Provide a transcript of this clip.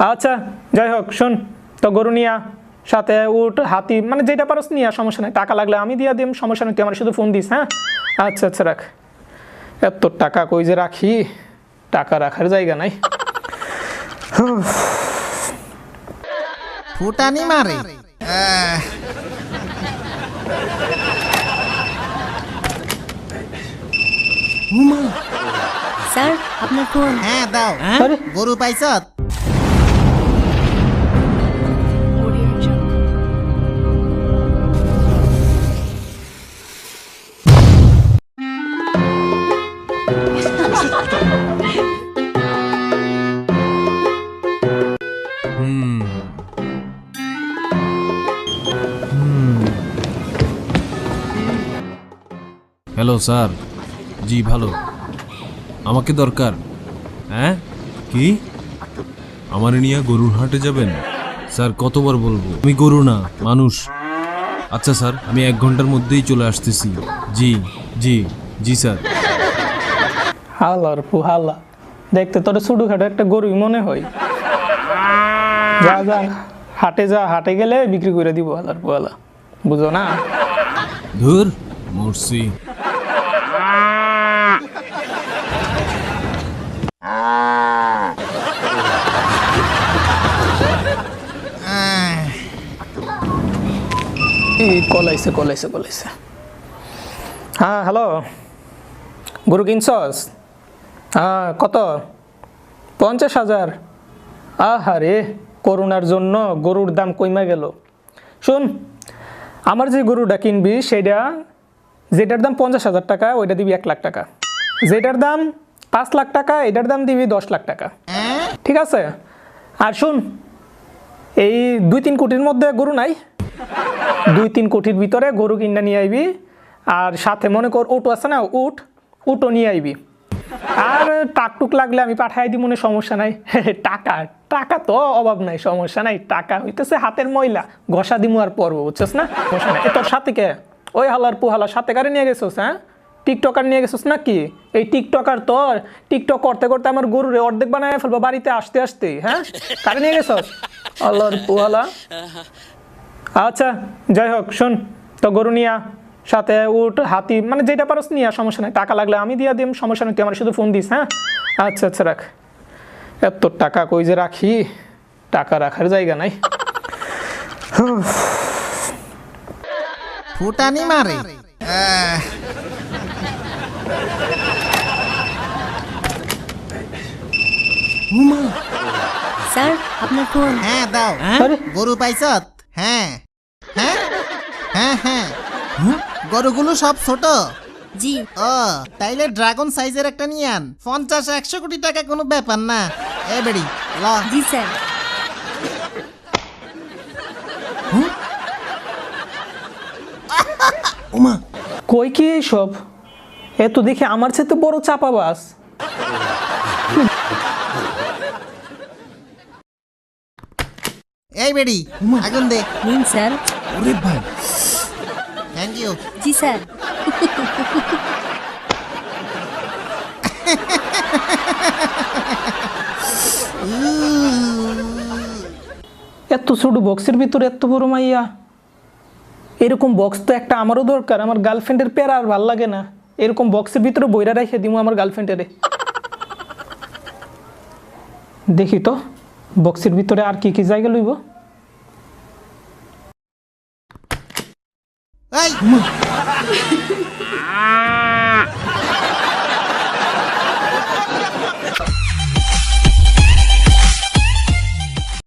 আচ্ছা যাই হোক, শোন তো গরু নিয়া সাথে উট হাতি মানে যেটা পারস নিয়া, সমস্যা নাই। টাকা লাগলে আমি দিয়া দিম, সমস্যা নেই, তুই আমার শুধু ফোন দিস। হ্যাঁ আচ্ছা আচ্ছা রাখ। এত টাকা কই যে রাখি, টাকা রাখার জায়গা নাই। ফুটানি মারে। স্যার আপনার ফোন। হ্যাঁ দাও। আরে গরু পাইছত? Hello sir. জি ভালো। আমাকে দরকার। হ্যাঁ কি আমার নিয়ে গরুর হাটে যাবেন? স্যার কতবার বলবো আমি গরু না মানুষ। আচ্ছা স্যার আমি 1 ঘন্টার মধ্যেই চলে আসতেছি। জি জি জি স্যার। হালার পুহালা, দেখতে তোর শুধু খাটো একটা গরুই মনে হয়। যা যা হাটে যা, হাটে গেলে বিক্রি করে দিব। হালার পুহালা, বুঝো না? ধুর মরছি। কলাইছে কলাইছে কলাইছে। হ্যাঁ হ্যালো, গরু কিনছস? হ্যাঁ কত? 50,000। আহারে, করোনার জন্য গরুর দাম কইমা গেল। শোন, আমার যে গরুটা কিনবি সেটা, যেটার দাম 50,000 টাকা ওইটা দিবি 1 লাখ টাকা। যেটার দাম 5 লাখ টাকা এটার দাম দিবি 10 লাখ টাকা। ঠিক আছে? আর শোন, এই 2-3 কোটির মধ্যে গরু নাই? 2-3 কোটির ভিতরে গরু কিনা নিয়ে আইবি। আর সাথে মনে কর উট আছে না, উটও নিয়ে আইবি। আর টাকটুক লাগলে আমি পাঠাই দিব, মনে সমস্যা নাই। টাকা টাকা তো অভাব নাই, সমস্যা নাই। টাকা হইতেছে হাতের ময়লা, ঘষা দিমু আর পরবো, বুঝছস না? সমস্যা নাই। তোর সাথে কে? ওই হালার পুহালা সাথে কারে নিয়ে গেছিস? হ্যাঁ টিকটকার নিয়ে গেছিস নাকি? এই টিকটকার তোর টিকটক করতে করতে আমার গরুরে অর্ধেক বানায় ফেলবো বাড়িতে আসতে আসতে। হ্যাঁ কারে নিয়ে গেছিস আল্লাহর পুহালা? আচ্ছা যাই হোক, শোন তো গরু নিয়া সাথে উট হাতি মানে যেটা পারস নিয়া, সমস্যা নাই। টাকা লাগলে আমি দিয়া দিম, সমস্যা নেই, তুই আমার শুধু ফোন দিস। হ্যাঁ আচ্ছা আচ্ছা রাখ। এত টাকা কই যে রাখি, টাকা রাখার জায়গা নাই। ফুটানি মারে। স্যার আপনার ফোন। হ্যাঁ দাও। আরে গরু পাইছত? হ্যাঁ হ্যাঁ হ্যাঁ হ্যাঁ। গরুগুলো সব ছোট? জি। ও তাইলে ড্রাগন সাইজের একটা নিয়ে আন। 50-100 কোটি টাকা কোনো ব্যাপার না। এ বেড়ি ল। জি স্যার। ওমা, কই কি সব? এ তো দেখি আমার সাথে বড় চাপাবাস। এই বেড়ি আগুন দে। নিন স্যার। ওরে ভাই থ্যাংক ইউ। G sir. এত ছোট বক্সের ভিতরে এত বড় মাইয়া, এরকম বক্স তো একটা আমারও দরকার। আমার গার্লফ্রেন্ডের পেয়ার আর ভাল লাগে না, এরকম বক্সের ভিতরে বইরা রেখে দিব আমার গার্লফ্রেন্ডের। দেখি তো বক্সের ভিতরে আর কি কি জায়গা লইব। এই